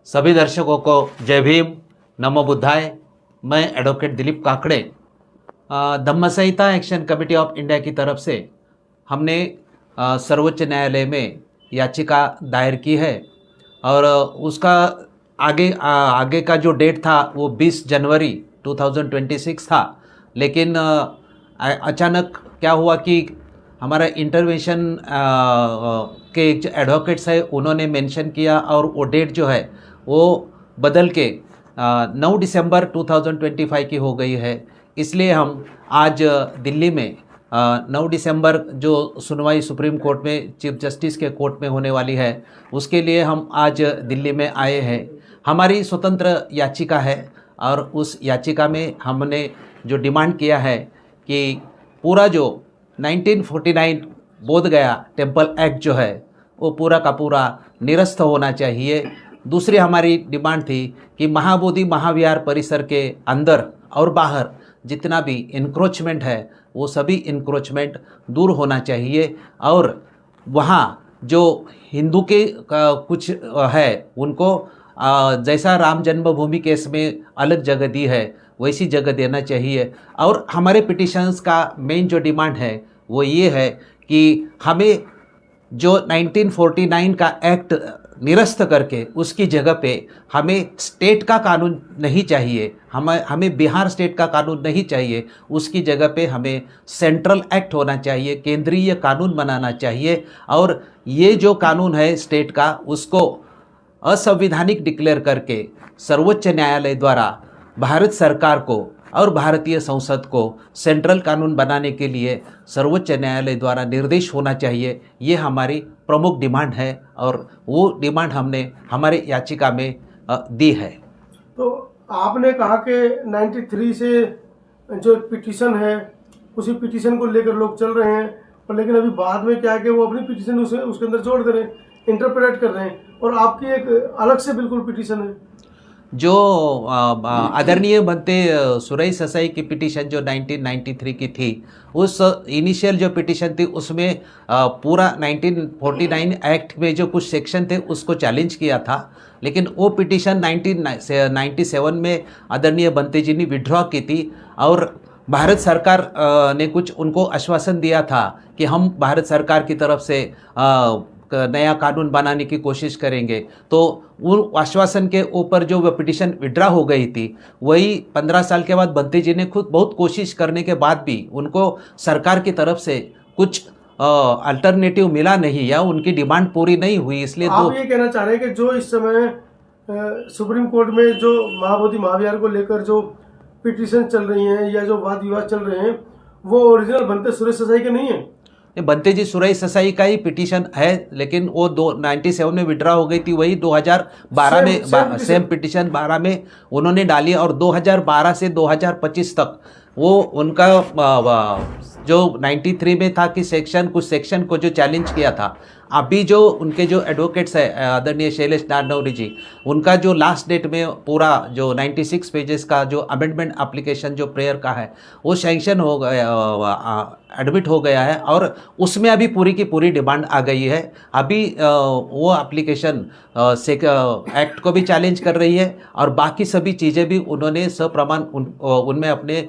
सभी दर्शकों को जय भीम, नमो बुद्धाय। मैं advocate Dilip Kakade, Dhamma Samhita action committee of India की तरफ से हमने सर्वोच्च न्यायालय में याचिका दायर की है और उसका आगे का जो डेट था वो 20 जनवरी 2026 था। लेकिन अचानक क्या हुआ कि हमारा इंटरवेंशन के जो एडवोकेट्स है उन्होंने मेंशन किया और वो डेट जो है वो बदल के 9 दिसंबर 2025 की हो गई है। इसलिए हम आज दिल्ली में 9 दिसंबर जो सुनवाई सुप्रीम कोर्ट में चीफ जस्टिस के कोर्ट में होने वाली है उसके लिए हम आज दिल्ली में आए हैं। हमारी स्वतंत्र याचिका है और उस याचिका में हमने जो डिमांड किया है कि पूरा जो 1949 बोध गया टेम्पल एक्ट जो है वो पूरा का पूरा निरस्त होना चाहिए। दूसरी हमारी डिमांड थी कि महाबोधि महाविहार परिसर के अंदर और बाहर जितना भी इंक्रोचमेंट है वो सभी इंक्रोचमेंट दूर होना चाहिए और वहाँ जो हिंदू के कुछ है उनको जैसा राम जन्मभूमि केस में अलग जगह दी है वैसी जगह देना चाहिए। और हमारे पिटिशंस का मेन जो डिमांड है वो ये है कि हमें जो 1949 का एक्ट निरस्त करके उसकी जगह पे हमें स्टेट का कानून नहीं चाहिए, हमें बिहार स्टेट का कानून नहीं चाहिए, उसकी जगह पे हमें सेंट्रल एक्ट होना चाहिए, केंद्रीय कानून बनाना चाहिए। और ये जो कानून है स्टेट का उसको असंवैधानिक डिक्लेयर करके सर्वोच्च न्यायालय द्वारा भारत सरकार को और भारतीय संसद को सेंट्रल कानून बनाने के लिए सर्वोच्च न्यायालय द्वारा निर्देश होना चाहिए। ये हमारी प्रमुख डिमांड है और वो डिमांड हमने हमारे याचिका में दी है। तो आपने कहा कि 93 से जो पिटीशन है उसी पिटीशन को लेकर लोग चल रहे हैं, और लेकिन अभी बाद में क्या है कि वो अपनी पिटीशन उसके अंदर जोड़ दे रहे हैं, इंटरप्रेट कर रहे हैं, और आपकी एक अलग से बिल्कुल पिटीशन है। जो आदरणीय बनते सुरेश ससाई की पिटीशन जो 1993 की थी, उस इनिशियल जो पिटीशन थी उसमें पूरा 1949 एक्ट में जो कुछ सेक्शन थे उसको चैलेंज किया था। लेकिन वो पिटीशन 1997 में आदरणीय बनते जी ने विड्रॉ की थी और भारत सरकार ने कुछ उनको आश्वासन दिया था कि हम भारत सरकार की तरफ से नया कानून बनाने की कोशिश करेंगे। तो उन आश्वासन के ऊपर जो वह पिटीशन विड्रा हो गई थी, वही 15 साल के बाद बंती जी ने खुद बहुत कोशिश करने के बाद भी उनको सरकार की तरफ से कुछ अल्टरनेटिव मिला नहीं या उनकी डिमांड पूरी नहीं हुई। इसलिए आप ये कहना चाह रहे हैं कि जो इस समय सुप्रीम कोर्ट में जो महाबोधि महाविहार को लेकर जो पिटीशन चल रही हैं या जो वाद विवाद चल रहे हैं वो ओरिजिनल बनते सुरेश ससाई के नहीं है? बनते जी सुरेश ससाई का ही पिटीशन है, लेकिन वो 97 में विड्रा हो गई थी। वही 2012 में सेम पिटीशन 12 में उन्होंने डाली और 2012 से 2025 तक वो उनका जो 93 में था कि कुछ सेक्शन को जो चैलेंज किया था। अभी जो उनके जो एडवोकेट्स है आदरणीय शैलेश नारनौरी जी, उनका जो लास्ट डेट में पूरा जो 96 पेजेस का जो अमेंडमेंट एप्लीकेशन जो प्रेयर का है वो सैंक्शन हो गया, एडमिट हो गया है और उसमें अभी पूरी की पूरी डिमांड आ गई है। अभी वो एप्लीकेशन एक्ट को भी चैलेंज कर रही है और बाकी सभी चीज़ें भी उन्होंने सप्रमाण उनमें अपने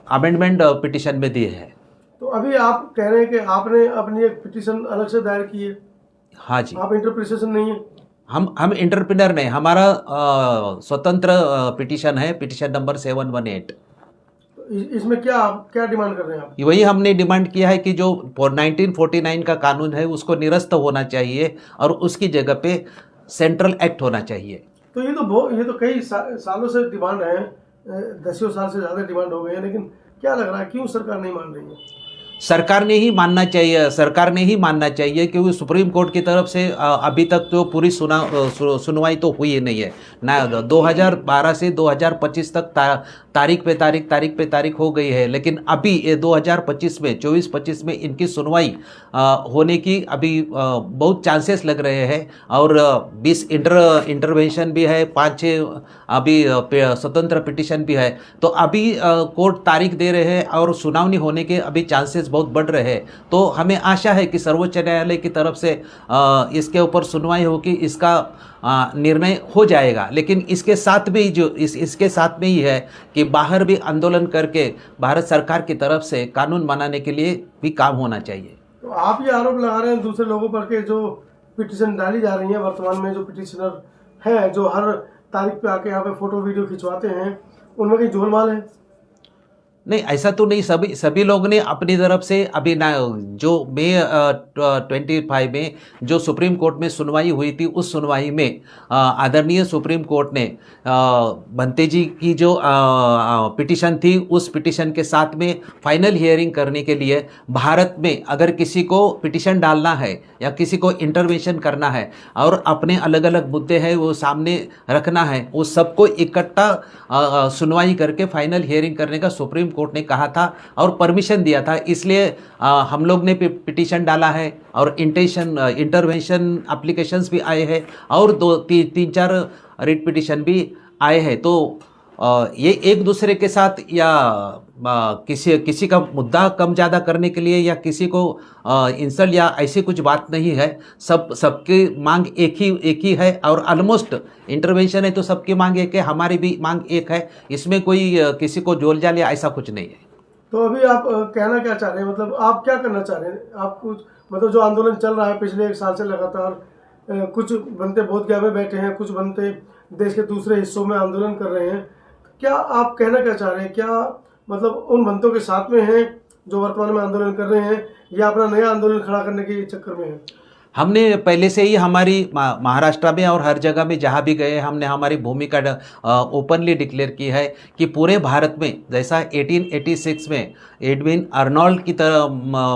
अमेंडमेंट पिटीशन में दिए हैं। तो अभी आप कह रहे हैं कि आपने अपनी एक पिटीशन अलग से दायर की है? हाँ जी। आप इंटरप्रिटेशन नहीं है? हम इंटरप्रेनर नहीं, हमारा स्वतंत्र पिटीशन है, पिटीशन नंबर 718। इसमें क्या क्या डिमांड कर रहे हैं आप? वही हमने डिमांड किया है कि जो 1949 का कानून है उसको निरस्त होना चाहिए और उसकी जगह पे सेंट्रल एक्ट होना चाहिए। तो ये तो कई सालों से डिमांड है, 10 साल से ज़्यादा डिमांड हो गई है, लेकिन क्या लग रहा है क्यों सरकार नहीं मान रही है? सरकार ने ही मानना चाहिए क्योंकि सुप्रीम कोर्ट की तरफ से अभी तक तो पूरी सुनवाई तो हुई ही नहीं है ना। 2012 से 2025 तक तारीख पे तारीख हो गई है, लेकिन अभी ये 2025 में 24-25 में इनकी सुनवाई होने की अभी बहुत चांसेस लग रहे हैं। और 20 इंटरवेंशन भी है, 5-6 अभी स्वतंत्र पिटीशन भी है। तो अभी कोर्ट तारीख दे रहे हैं और सुनावनी होने के अभी चांसेस केसेस बहुत बढ़ रहे हैं, तो हमें आशा है कि सर्वोच्च न्यायालय की तरफ से इसके ऊपर सुनवाई होगी, इसका निर्णय हो जाएगा। लेकिन इसके साथ भी इसके साथ में ही है कि बाहर भी आंदोलन करके भारत सरकार की तरफ से कानून बनाने के लिए भी काम होना चाहिए। तो आप ये आरोप लगा रहे हैं दूसरे लोगों पर के जो पिटीशन डाली जा रही है, वर्तमान में जो पिटिशनर हैं जो हर तारीख पे आके यहाँ पे फोटो वीडियो खिंचवाते हैं, उनमें कहीं झोलमाल है? नहीं, ऐसा तो नहीं। सभी लोग ने अपनी तरफ से अभी जो मई 25 में जो सुप्रीम कोर्ट में सुनवाई हुई थी, उस सुनवाई में आदरणीय सुप्रीम कोर्ट ने भंते जी की जो पिटीशन थी, उस पिटीशन के साथ में फाइनल हियरिंग करने के लिए भारत में अगर किसी को पिटीशन डालना है या किसी को इंटरवेंशन करना है और अपने अलग अलग मुद्दे हैं वो सामने रखना है, वो सबको इकट्ठा सुनवाई करके फाइनल हियरिंग करने का सुप्रीम कोर्ट ने कहा था और परमिशन दिया था। इसलिए हम लोग ने पिटीशन डाला है और इंटरवेंशन एप्लीकेशंस भी आए हैं और 3-4 रिट पिटीशन भी आए हैं। तो ये एक दूसरे के साथ या किसी का मुद्दा कम ज़्यादा करने के लिए या किसी को इंसल्ट या ऐसी कुछ बात नहीं है। सबकी मांग एक ही है और ऑलमोस्ट इंटरवेंशन है तो सबकी मांग एक है, हमारी भी मांग एक है। इसमें कोई किसी को जोल जाल या ऐसा कुछ नहीं है। तो अभी आप कहना क्या चाह रहे हैं, मतलब आप क्या करना चाह रहे हैं? आप कुछ मतलब जो आंदोलन चल रहा है पिछले 1 साल से लगातार, कुछ बनते बोधगया में बैठे हैं, कुछ बनते देश के दूसरे हिस्सों में आंदोलन कर रहे हैं, क्या आप कहना क्या चाह रहे हैं? क्या मतलब उन बनतों के साथ में हैं जो वर्तमान में आंदोलन कर रहे हैं या अपना नया आंदोलन खड़ा करने के चक्कर में हैं? हमने पहले से ही हमारी महाराष्ट्र में और हर जगह में जहाँ भी गए हमने हमारी भूमिका ओपनली डिक्लेयर की है कि पूरे भारत में जैसा 1886 में एडविन अर्नोल्ड की तरह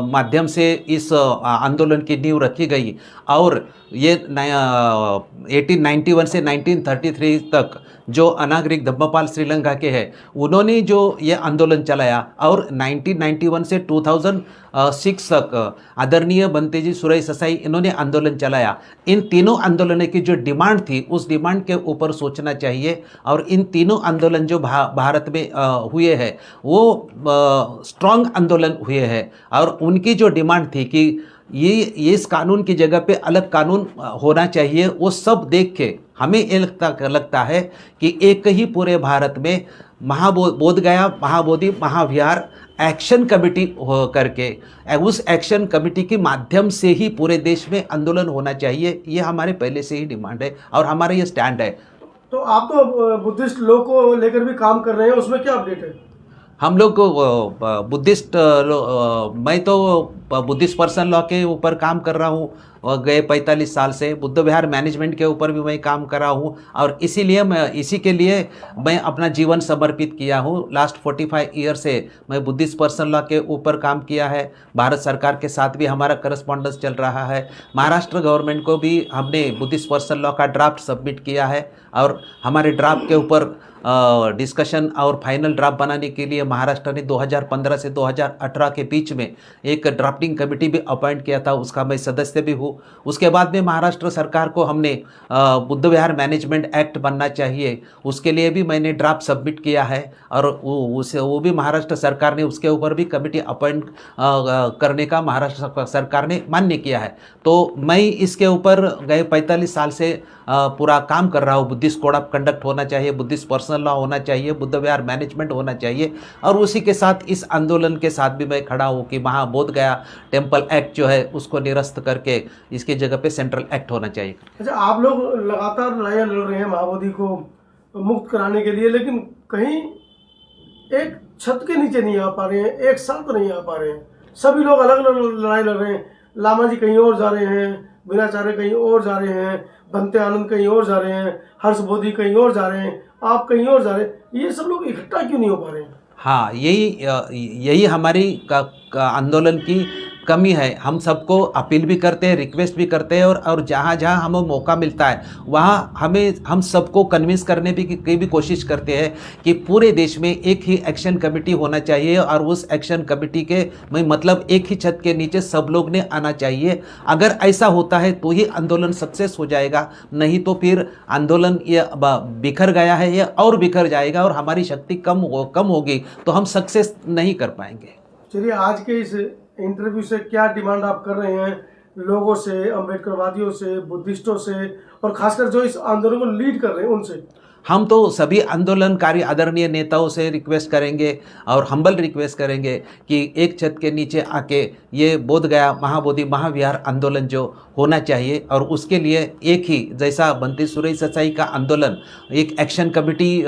माध्यम से इस आंदोलन की नींव रखी गई और ये 1891 से 1933 तक जो अनागरिक धम्मपाल श्रीलंका के हैं उन्होंने जो ये आंदोलन चलाया और 1991 से 2006 तक आदरणीय भंते जी सुरई ससाई इन्होंने आंदोलन चलाया। इन तीनों आंदोलनों की जो डिमांड थी उस डिमांड के ऊपर सोचना चाहिए और इन तीनों आंदोलन जो भारत में हुए हैं वो स्ट्रॉन्ग आंदोलन हुए हैं और उनकी जो डिमांड थी कि ये इस कानून की जगह पे अलग कानून होना चाहिए, वो सब देख के हमें ये लगता है कि एक ही पूरे भारत में बोधगया महाबोधि महाविहार एक्शन कमेटी करके उस एक्शन कमेटी के माध्यम से ही पूरे देश में आंदोलन होना चाहिए। ये हमारे पहले से ही डिमांड है और हमारा ये स्टैंड है। तो आप तो बुद्धिस्ट लॉ को लेकर भी काम कर रहे हैं, उसमें क्या अपडेट है? हम लोग बुद्धिस्ट मैं तो बुद्धिस्ट पर्सन लॉ के ऊपर काम कर रहा हूँ गए 45 साल से। बुद्ध विहार मैनेजमेंट के ऊपर भी मैं काम कर रहा हूँ और इसी के लिए मैं अपना जीवन समर्पित किया हूँ। लास्ट 45 ईयर से मैं बुद्धिस्ट पर्सन लॉ के ऊपर काम किया है। भारत सरकार के साथ भी हमारा करस्पॉन्डेंस चल रहा है। महाराष्ट्र गवर्नमेंट को भी हमने बुद्धिस्ट पर्सन लॉ का ड्राफ्ट सबमिट किया है और हमारे ड्राफ्ट के ऊपर डिस्कशन और फाइनल ड्राफ्ट बनाने के लिए महाराष्ट्र ने 2015 से 2018 के बीच में एक ड्राफ्टिंग कमेटी भी अपॉइंट किया था, उसका मैं सदस्य भी हूँ। उसके बाद में महाराष्ट्र सरकार को हमने बुद्ध विहार मैनेजमेंट एक्ट बनना चाहिए, उसके लिए भी मैंने ड्राफ्ट सबमिट किया है और वो भी महाराष्ट्र सरकार ने उसके ऊपर भी कमेटी अपॉइंट करने का महाराष्ट्र सरकार ने मान्य किया है। तो मैं इसके ऊपर गए 45 साल से पूरा काम कर रहा हूँ। बुद्धिस्ट कोड ऑफ कंडक्ट होना चाहिए, बुद्धिस्ट पर्सनल लॉ होना चाहिए, बुद्ध विहार मैनेजमेंट होना चाहिए और उसी के साथ इस आंदोलन के साथ भी मैं खड़ा हूँ कि बोधगया टेम्पल एक्ट जो है उसको निरस्त करके इसकी जगह पे सेंट्रल एक्ट होना चाहिए। अच्छा, आप लोग लगातार लड़ाइयाँ लड़ रहे हैं महाबोधि को मुक्त कराने के लिए, लेकिन कहीं एक छत के नीचे नहीं आ पा रहे हैं, एक साथ नहीं आ पा रहे हैं। सभी लोग अलग अलग लड़ाई लड़ रहे हैं। लामा जी कहीं और जा रहे हैं, वीराचार्य कहीं और जा रहे हैं, भंते आनंद कहीं और जा रहे हैं, हर्ष बोधि कहीं और जा रहे हैं, आप कहीं और जा रहे हैं। ये सब लोग इकट्ठा क्यों नहीं हो पा रहे हैं? हाँ, यही हमारी आंदोलन की कमी है। हम सबको अपील भी करते हैं, रिक्वेस्ट भी करते हैं और जहाँ जहाँ हमें मौका मिलता है वहाँ हम सबको कन्विंस करने की भी कोशिश करते हैं कि पूरे देश में एक ही एक्शन कमेटी होना चाहिए और उस एक्शन कमेटी के मतलब एक ही छत के नीचे सब लोग ने आना चाहिए। अगर ऐसा होता है तो ही आंदोलन सक्सेस हो जाएगा, नहीं तो फिर आंदोलन ये बिखर गया है ये और बिखर जाएगा और हमारी शक्ति कम होगी तो हम सक्सेस नहीं कर पाएंगे। चलिए, आज के इस इंटरव्यू से क्या डिमांड आप कर रहे हैं लोगों से, अम्बेडकरवादियों से, बुद्धिस्टों से, और खासकर जो इस आंदोलन को लीड कर रहे हैं उनसे? हम तो सभी आंदोलनकारी आदरणीय नेताओं से रिक्वेस्ट करेंगे और हम्बल रिक्वेस्ट करेंगे कि एक छत के नीचे आके ये बोध गया महाबोधि महाविहार आंदोलन जो होना चाहिए, और उसके लिए एक ही जैसा बनती सुरई सच्चाई का आंदोलन एक एक्शन कमेटी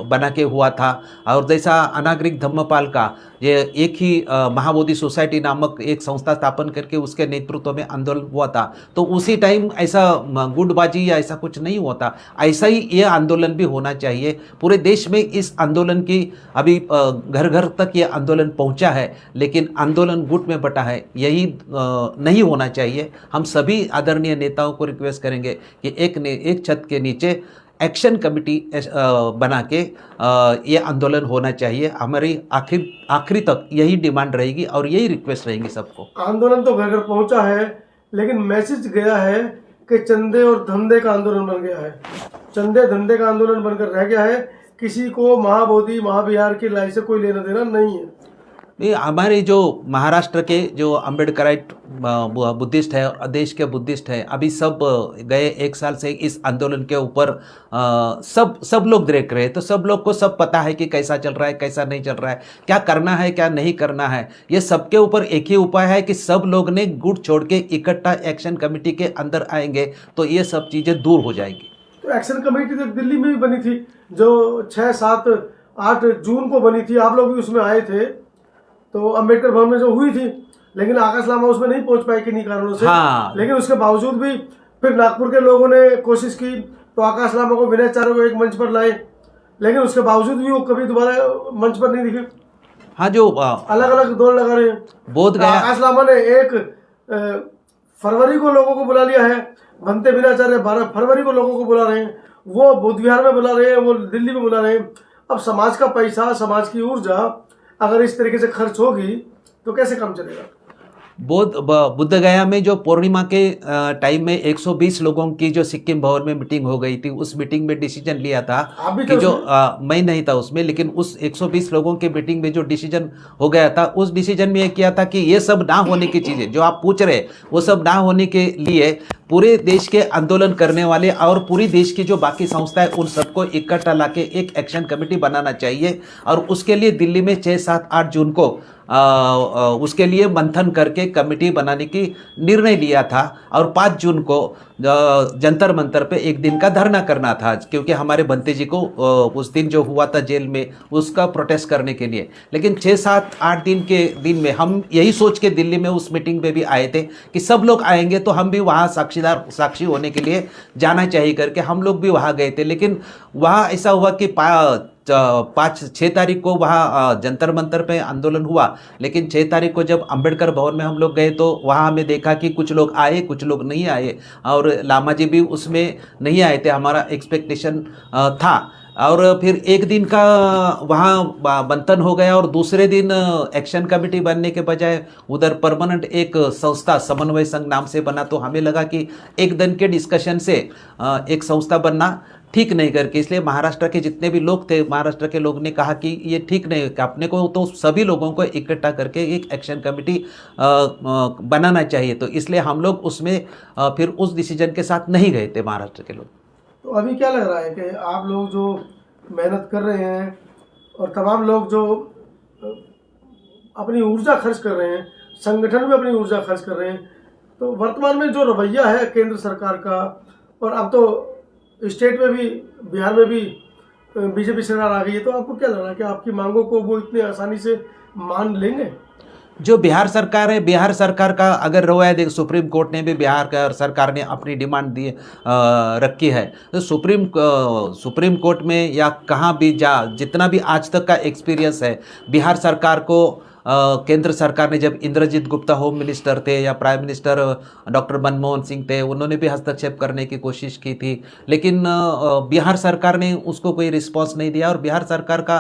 बना के हुआ था, और जैसा अनागरिक धम्मपाल का ये एक ही महाबोधि सोसाइटी नामक एक संस्था स्थापन करके उसके नेतृत्व में आंदोलन हुआ था, तो उसी टाइम ऐसा गुटबाजी या ऐसा कुछ नहीं हुआ था। ऐसा ही ये आंदोलन भी होना चाहिए। पूरे देश में इस आंदोलन की अभी घर घर तक ये आंदोलन पहुंचा है, लेकिन आंदोलन गुट में बटा है, यही नहीं होना चाहिए। हम सभी आदरणीय नेताओं को रिक्वेस्ट करेंगे कि एक छत के नीचे एक्शन कमेटी बना के ये आंदोलन होना चाहिए। हमारी आखिरी तक यही डिमांड रहेगी और यही रिक्वेस्ट रहेगी सबको। आंदोलन तो घर घर पहुंचा है, लेकिन मैसेज गया है कि चंदे और धंधे का आंदोलन बन गया है। चंदे धंधे का आंदोलन बनकर रह गया है। किसी को महाबोधि महाविहार की लड़ाई से कोई लेना देना नहीं है। ये हमारे जो महाराष्ट्र के जो अम्बेडकराइट बुद्धिस्ट है, देश के बुद्धिस्ट है, अभी सब गए एक साल से इस आंदोलन के ऊपर सब लोग देख रहे हैं, तो सब लोग को सब पता है कि कैसा चल रहा है, कैसा नहीं चल रहा है, क्या करना है, क्या नहीं करना है। ये सबके ऊपर एक ही उपाय है कि सब लोग ने गुट छोड़ के इकट्ठा एक्शन कमेटी के अंदर आएंगे तो ये सब चीज़ें दूर हो जाएंगी। तो एक्शन कमेटी तो दिल्ली में भी बनी थी, जो 6, 7, 8 जून को बनी थी। आप लोग भी उसमें आए थे, तो अम्बेडकर भवन में जो हुई थी, लेकिन आकाश लामा उसमें नहीं पहुंच पाए किन्हीं कारणों से। हाँ। लेकिन उसके बावजूद भी फिर नागपुर के लोगों ने कोशिश की, तो आकाश लामा को विनय चारों को एक मंच पर लाए, लेकिन उसके बावजूद भी वो कभी दोबारा मंच पर नहीं दिखे। हाँ, जो अलग अलग दौड़ लगा रहे हैं। बोध गया आकाश लामा ने 1 फरवरी को लोगों को बुला लिया है, बनते विनाचार्य 12 फरवरी को लोगों को बुला रहे हैं, वो बुद्ध विहार में बुला रहे हैं, वो दिल्ली में बुला रहे हैं। अब समाज का पैसा, समाज की ऊर्जा अगर इस तरीके से खर्च होगी तो कैसे काम चलेगा? बुद्ध गया में जो पूर्णिमा के टाइम में 120 लोगों की जो सिक्किम भवन में मीटिंग हो गई थी, उस मीटिंग में डिसीजन लिया था कि जो मैं नहीं था उसमें, लेकिन उस 120 लोगों के मीटिंग में जो डिसीजन हो गया था, उस डिसीजन में ये किया था कि ये सब ना होने की चीज़ें जो आप पूछ रहे, वो सब ना होने के लिए पूरे देश के आंदोलन करने वाले और पूरी देश की जो बाकी संस्थाएं उन सबको इकट्ठा लाके एक एक्शन कमेटी बनाना चाहिए, और उसके लिए दिल्ली में 6, 7, 8 जून को उसके लिए मंथन करके कमेटी बनाने की निर्णय लिया था, और 5 जून को जंतर मंतर पे एक दिन का धरना करना था, क्योंकि हमारे बंते जी को उस दिन जो हुआ था जेल में उसका प्रोटेस्ट करने के लिए। लेकिन 6, 7, 8 दिन के दिन में हम यही सोच के दिल्ली में उस मीटिंग में भी आए थे कि सब लोग आएंगे तो हम भी वहाँ साक्षी होने के लिए जाना चाहिए करके हम लोग भी वहाँ गए थे। लेकिन वहाँ ऐसा हुआ कि 5-6 तारीख को वहाँ जंतर मंतर पे आंदोलन हुआ, लेकिन 6 तारीख को जब अंबेडकर भवन में हम लोग गए तो वहाँ हमें देखा कि कुछ लोग आए, कुछ लोग नहीं आए, और लामा जी भी उसमें नहीं आए थे, हमारा एक्सपेक्टेशन था। और फिर एक दिन का वहाँ मंथन हो गया, और दूसरे दिन एक्शन कमेटी बनने के बजाय उधर परमानेंट एक संस्था समन्वय संघ नाम से बना, तो हमें लगा कि एक दिन के डिस्कशन से एक संस्था बनना ठीक नहीं करके, इसलिए महाराष्ट्र के जितने भी लोग थे, महाराष्ट्र के लोग ने कहा कि ये ठीक नहीं, कि अपने को तो सभी लोगों को इकट्ठा करके एक एक्शन कमेटी बनाना चाहिए। तो इसलिए हम लोग उसमें फिर उस डिसीजन के साथ नहीं गए थे महाराष्ट्र के लोग। तो अभी क्या लग रहा है कि आप लोग जो मेहनत कर रहे हैं और तमाम लोग जो अपनी ऊर्जा खर्च कर रहे हैं, संगठन में अपनी ऊर्जा खर्च कर रहे हैं, तो वर्तमान में जो रवैया है केंद्र सरकार का, और अब तो स्टेट में भी, बिहार में भी बीजेपी सरकार आ गई है, तो आपको क्या लग रहा है कि आपकी मांगों को वो इतनी आसानी से मान लेंगे? जो बिहार सरकार है, बिहार सरकार का अगर रवैया देख, सुप्रीम कोर्ट ने भी बिहार का सरकार ने अपनी डिमांड दी रखी है, तो सुप्रीम कोर्ट में या कहाँ भी जितना भी आज तक का एक्सपीरियंस है, बिहार सरकार को केंद्र सरकार ने, जब इंद्रजीत गुप्ता होम मिनिस्टर थे या prime minister doctor Manmohan Singh थे, उन्होंने भी हस्तक्षेप करने की कोशिश की थी, लेकिन बिहार सरकार ने उसको कोई रिस्पांस नहीं दिया, और बिहार सरकार का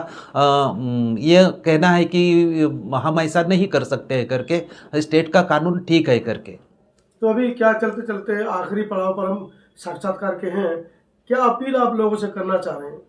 ये कहना है कि हम ऐसा नहीं कर सकते हैं करके, स्टेट का कानून ठीक है करके। तो अभी क्या चलते चलते आखिरी पड़ाव पर हम साक्षात्कार के हैं, क्या अपील आप लोगों से करना चाह रहे हैं?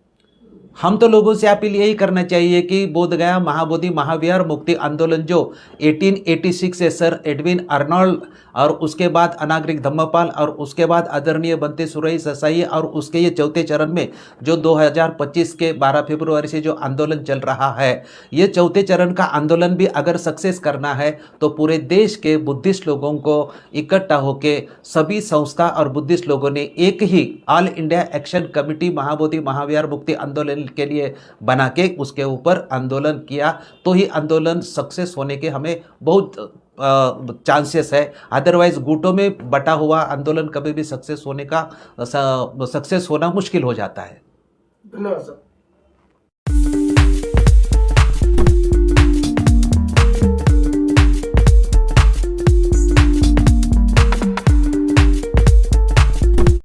हम तो लोगों से अपील यही करना चाहिए कि बोधगया महाबोधि महाविहार मुक्ति आंदोलन जो 1886 से सर एडविन अर्नोल्ड और उसके बाद अनागरिक धम्मपाल और उसके बाद आदरणीय बनते सुरई ससाई और उसके ये चौथे चरण में जो 2025 के 12 फरवरी से जो आंदोलन चल रहा है, ये चौथे चरण का आंदोलन भी अगर सक्सेस करना है तो पूरे देश के बुद्धिस्ट लोगों को इकट्ठा होकर सभी संस्था और बुद्धिस्ट लोगों ने एक ही all India action committee Mahabodhi Mahavihara मुक्ति आंदोलन के लिए बना के उसके ऊपर आंदोलन किया, तो ही आंदोलन सक्सेस होने के हमें बहुत चांसेस है। अदरवाइज गुटों में बटा हुआ आंदोलन कभी भी सक्सेस होना मुश्किल हो जाता है। धन्यवाद सर।